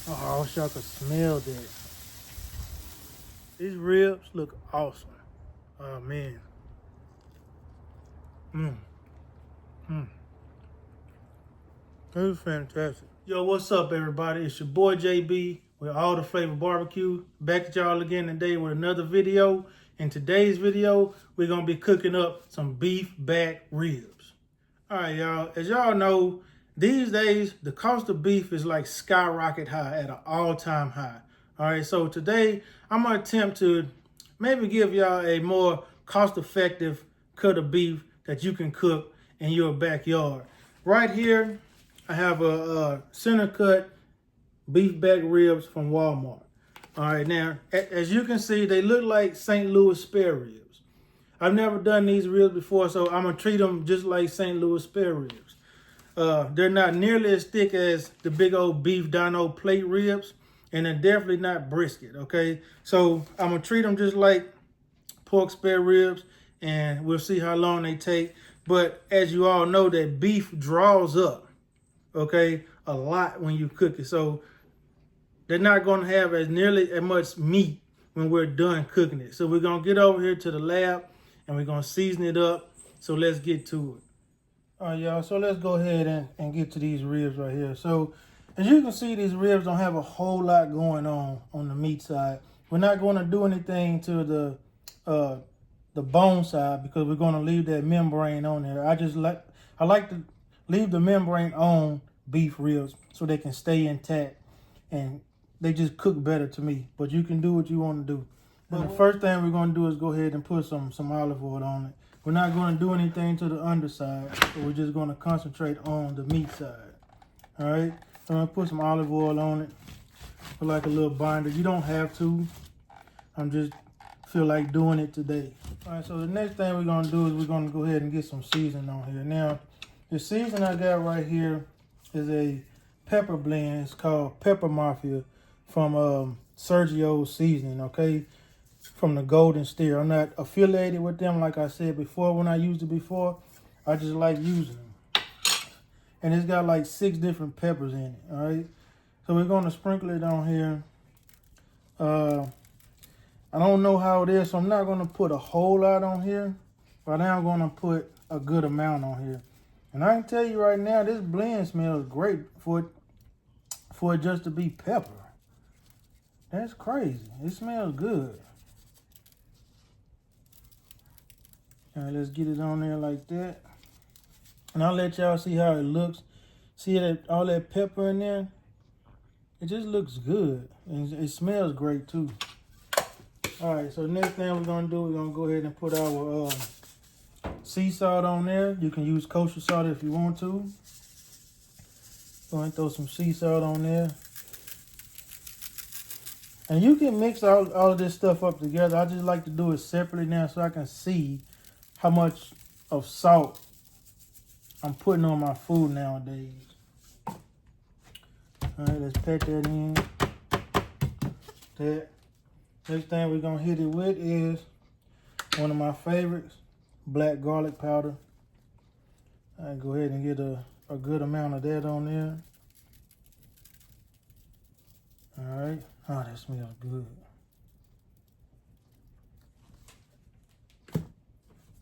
Oh, I wish y'all could smell that. These ribs look awesome. Oh man. This is fantastic. Yo, what's up, everybody? It's your boy JB with All the Flavor Barbecue. Back at y'all again today with another video. In today's video, we're gonna be cooking up some beef back ribs. All right, y'all. As y'all know, these days the cost of beef is like skyrocket high at an all-time high. All right, so today I'm gonna attempt to maybe give y'all a more cost-effective cut of beef that you can cook in your backyard. Right here, I have a center cut beef back ribs from Walmart. All right, now, as you can see, they look like St. Louis spare ribs. I've never done these ribs before, so I'm going to treat them just like St. Louis spare ribs. They're not nearly as thick as the big old beef Dino plate ribs, and they're definitely not brisket, okay? So I'm going to treat them just like pork spare ribs, and we'll see how long they take. But as you all know, that beef draws up, okay, a lot when you cook it. So they're not going to have nearly as much meat when we're done cooking it. So we're going to get over here to the lab and we're going to season it up. So let's get to it. All right, y'all. So let's go ahead and get to these ribs right here. So as you can see, these ribs don't have a whole lot going on the meat side. We're not going to do anything to the bone side because we're going to leave that membrane on there. I like to leave the membrane on beef ribs so they can stay intact and they just cook better to me. But you can do what you want to do. But the first thing we're going to do is go ahead and put some olive oil on it. We're not going to do anything to the underside, so we're just going to concentrate on the meat side. All right, so I'm going to put some olive oil on it for like a little binder. You don't have to. I'm just feel like doing it today. All right, so the next thing we're going to do is we're going to go ahead and get some seasoning on here. Now, the seasoning I got right here is a pepper blend. It's called Pepper Mafia from Sergio's Seasoning, okay? From the Golden Steer. I'm not affiliated with them like I said before when I used it before. I just like using them. And it's got like 6 different peppers in it, all right? So we're going to sprinkle it on here. I don't know how it is, so I'm not going to put a whole lot on here. But I am going to put a good amount on here. And I can tell you right now, this blend smells great for it just to be pepper. That's crazy. It smells good. All right, let's get it on there like that. And I'll let y'all see how it looks. See that all that pepper in there? It just looks good. And it smells great too. All right, so the next thing we're going to do, we're going to go ahead and put our sea salt on there. You can use kosher salt if you want to. Go ahead and throw some sea salt on there. And you can mix all of this stuff up together. I just like to do it separately now so I can see how much of salt I'm putting on my food nowadays. All right, let's pat that in. That. Next thing we're going to hit it with is one of my favorites, black garlic powder. I go ahead and get a good amount of that on there. All right. Oh, that smells good.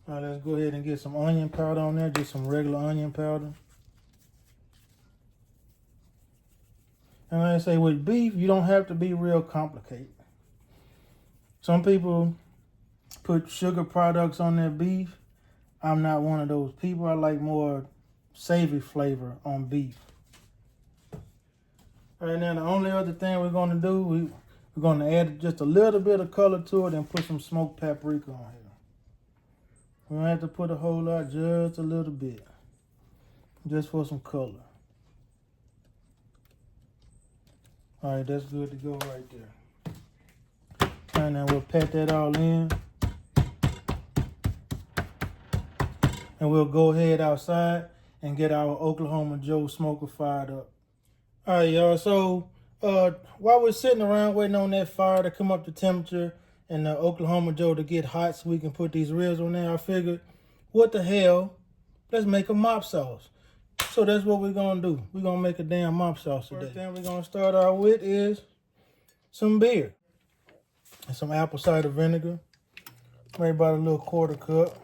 All right, let's go ahead and get some onion powder on there, just some regular onion powder. And like I say, with beef, you don't have to be real complicated. Some people put sugar products on their beef. I'm not one of those people. I like more savory flavor on beef. All right, now the only other thing we're going to do, we're going to add just a little bit of color to it and put some smoked paprika on here. We don't have to put a whole lot, just a little bit. Just for some color. All right, that's good to go right there. And then we'll pat that all in. And we'll go ahead outside and get our Oklahoma Joe smoker fired up. All right, y'all. So while we're sitting around waiting on that fire to come up to temperature and the Oklahoma Joe to get hot so we can put these ribs on there, I figured, what the hell? Let's make a mop sauce. So that's what we're gonna do. We're gonna make a damn mop sauce today. First thing we're gonna start out with is some beer and some apple cider vinegar. Maybe about a little quarter cup.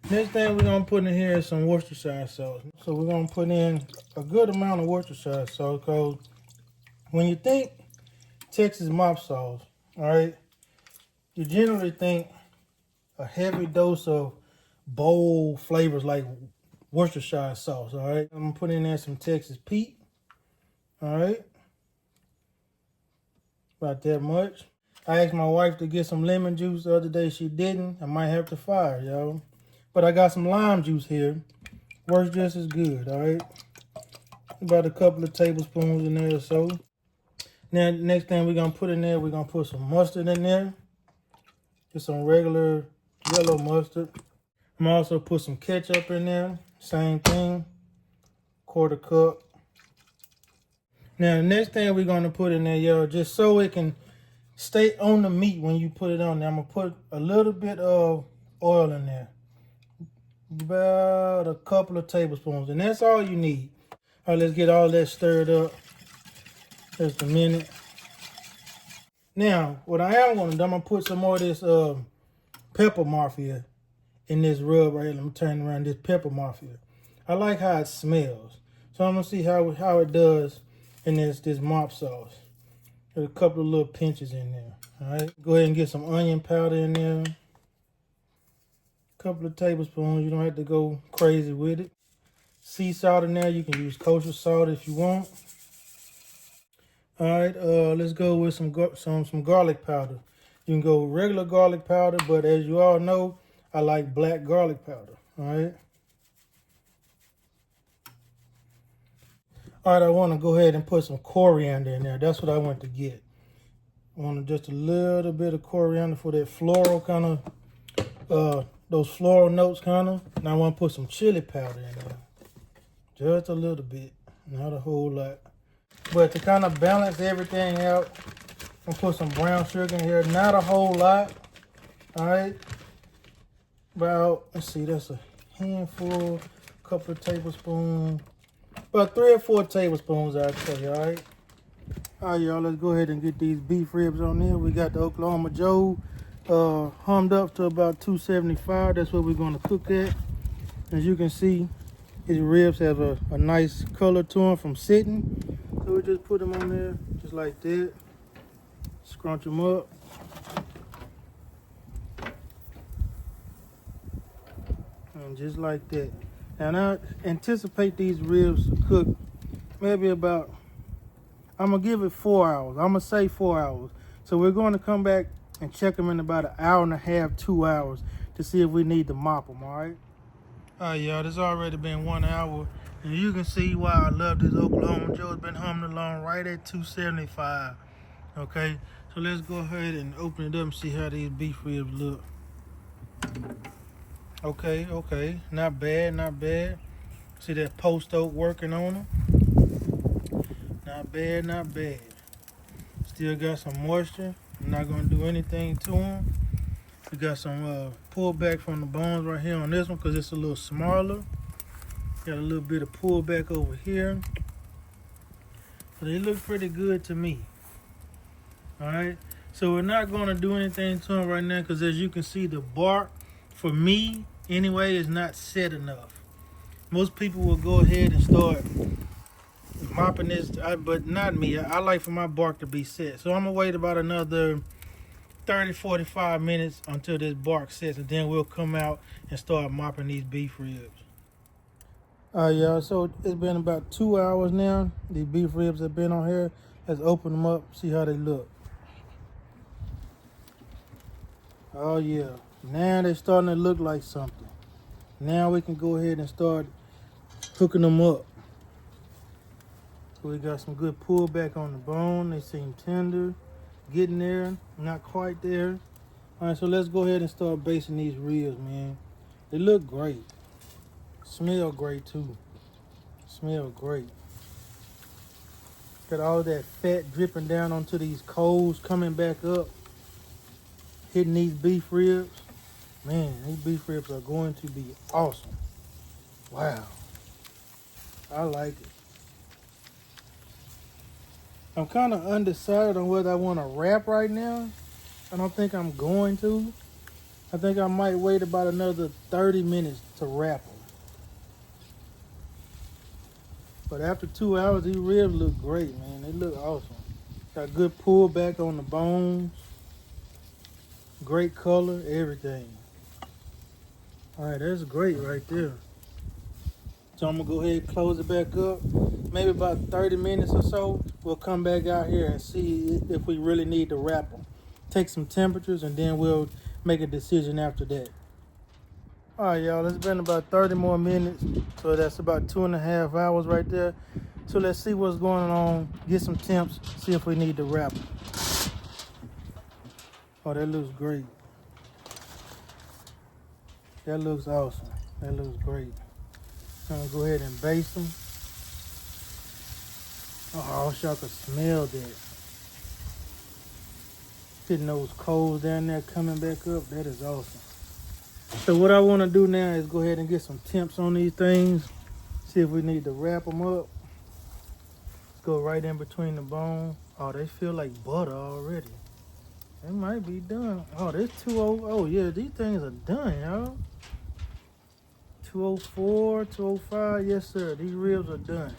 Next thing we're gonna put in here is some Worcestershire sauce. So we're gonna put in a good amount of Worcestershire sauce, because when you think Texas mop sauce, all right, you generally think a heavy dose of bold flavors like Worcestershire sauce, all right? I'm gonna put in there some Texas Pete, all right? About that much. I asked my wife to get some lemon juice the other day. She didn't. I might have to fire, y'all. But I got some lime juice here. Works just as good, all right? About a couple of tablespoons in there or so. Now, next thing we're going to put in there, we're going to put some mustard in there. Just some regular yellow mustard. I'm going to also put some ketchup in there. Same thing. Quarter cup. Now, the next thing we're going to put in there, y'all, just so it can stay on the meat when you put it on there, I'm going to put a little bit of oil in there. About a couple of tablespoons. And that's all you need. All right, let's get all that stirred up. Just a minute. Now, what I am going to do, I'm going to put some more of this pepper mafia in this rub right here. Let me turn around this pepper mafia. I like how it smells. So I'm going to see how it does in this mop sauce. There's a couple of little pinches in there. All right. Go ahead and get some onion powder in there. A couple of tablespoons. You don't have to go crazy with it. Sea salt in there. You can use kosher salt if you want. All right. Let's go with some garlic powder. You can go regular garlic powder, but as you all know, I like black garlic powder. All right. All right, I want to go ahead and put some coriander in there. That's what I want to get. I want just a little bit of coriander for that floral kind of, those floral notes kind of. And I want to put some chili powder in there. Just a little bit, not a whole lot. But to kind of balance everything out, I'm going to put some brown sugar in here. Not a whole lot, all right? About, let's see, that's a handful, a couple of tablespoons. About 3 or 4 tablespoons, I'll tell you, all right? All right, y'all, let's go ahead and get these beef ribs on there. We got the Oklahoma Joe hummed up to about 275. That's what we're going to cook at. As you can see, his ribs have a nice color to them from sitting. So we just put them on there just like that. Scrunch them up. And just like that. And I anticipate these ribs to cook maybe about, I'm going to give it 4 hours. I'm going to say 4 hours. So we're going to come back and check them in about an hour and a half, 2 hours to see if we need to mop them, all right? All right, y'all, it's already been 1 hour. And you can see why I love this Oklahoma Joe. It's been humming along right at 275, okay? So let's go ahead and open it up and see how these beef ribs look. Okay, not bad, not bad. See that post oak working on them? Not bad, not bad. Still got some moisture. I'm not gonna do anything to them. We got some pullback from the bones right here on this one because it's a little smaller. Got a little bit of pullback over here. But they look pretty good to me. All right, so we're not gonna do anything to them right now because as you can see, the bark, for me, anyway, is not set enough. Most people will go ahead and start mopping this, but not me. I like for my bark to be set. So I'm going to wait about another 30, 45 minutes until this bark sets, and then we'll come out and start mopping these beef ribs. All right, y'all, so it's been about 2 hours now. These beef ribs have been on here. Let's open them up, see how they look. Oh, yeah. Now they're starting to look like something. Now we can go ahead and start hooking them up. So we got some good pullback on the bone. They seem tender, getting there, not quite there. All right, so let's go ahead and start basting these ribs, man. They look great. Smell great too. Smell great. Got all that fat dripping down onto these coals, coming back up, hitting these beef ribs. Man, these beef ribs are going to be awesome. Wow. I like it. I'm kind of undecided on whether I want to wrap right now. I don't think I'm going to. I think I might wait about another 30 minutes to wrap them. But after 2 hours, these ribs look great, man. They look awesome. Got good pullback on the bones. Great color, everything. All right, that's great right there. So I'm gonna go ahead and close it back up. Maybe about 30 minutes or so, we'll come back out here and see if we really need to wrap them. Take some temperatures and then we'll make a decision after that. All right, y'all, it's been about 30 more minutes. So that's about 2.5 hours right there. So let's see what's going on, get some temps, see if we need to wrap them. Oh, that looks great. That looks awesome. That looks great. I'm gonna go ahead and baste them. Oh, I wish y'all could smell that. Getting those coals down there coming back up, that is awesome. So what I want to do now is go ahead and get some temps on these things. See if we need to wrap them up. Go right in between the bone. Oh, they feel like butter already. They might be done. Oh, there's 2:00. Oh yeah, these things are done, y'all. 2:04, 2:05. Yes, sir. These ribs are done.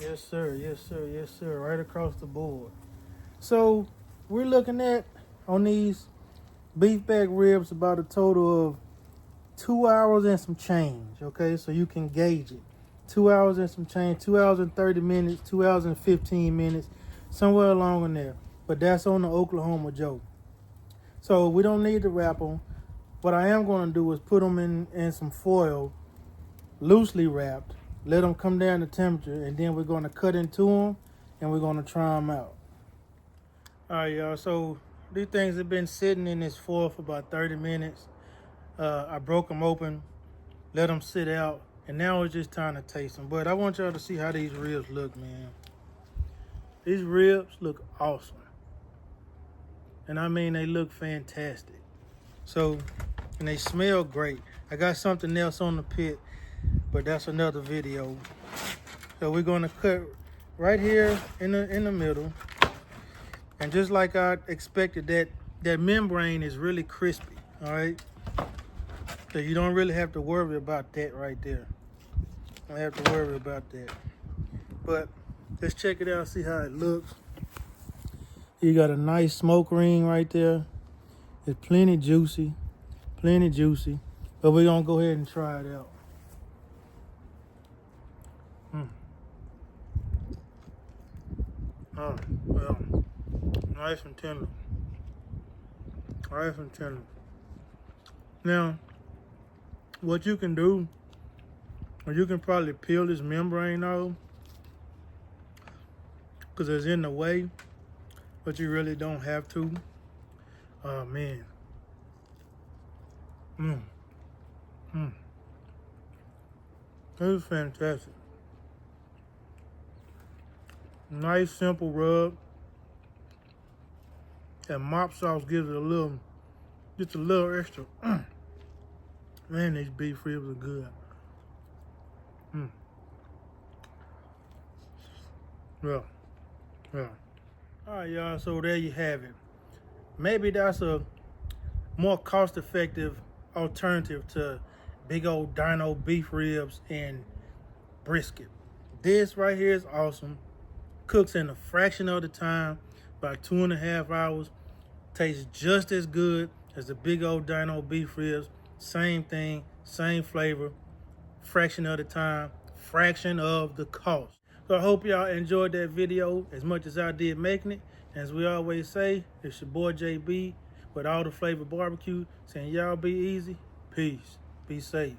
Yes, sir. Yes, sir. Yes, sir. Right across the board. So we're looking at on these beef back ribs about a total of 2 hours and some change. Okay, so you can gauge it. 2 hours and some change. 2 hours and 30 minutes. 2 hours and 15 minutes. Somewhere along in there. But that's on the Oklahoma Joe. So we don't need to wrap them. What I am going to do is put them in some foil, loosely wrapped, let them come down to temperature, and then we're going to cut into them, and we're going to try them out. All right, y'all, so these things have been sitting in this foil for about 30 minutes. I broke them open, let them sit out, and now it's just time to taste them. But I want y'all to see how these ribs look, man. These ribs look awesome. And I mean, they look fantastic. So, and they smell great. I got something else on the pit, but that's another video. So we're gonna cut right here in the middle. And just like I expected, that membrane is really crispy, all right? So you don't really have to worry about that right there. Don't have to worry about that. But let's check it out, see how it looks. You got a nice smoke ring right there. It's plenty juicy, but we're gonna go ahead and try it out. Oh, well, nice and tender. Nice and tender. Now, what you can do, or you can probably peel this membrane off, because it's in the way, but you really don't have to. Oh man. This is fantastic. Nice simple rub. That mop sauce gives it just a little extra. Man, these beef ribs are good. Well. All right, y'all, so there you have it. Maybe that's a more cost-effective alternative to big old Dino beef ribs and brisket. This right here is awesome. Cooks in a fraction of the time, about 2.5 hours. Tastes just as good as the big old Dino beef ribs. Same thing, same flavor, fraction of the time, fraction of the cost. So I hope y'all enjoyed that video as much as I did making it. As we always say, it's your boy JB with All the Flavor Barbecue saying y'all be easy, peace, be safe.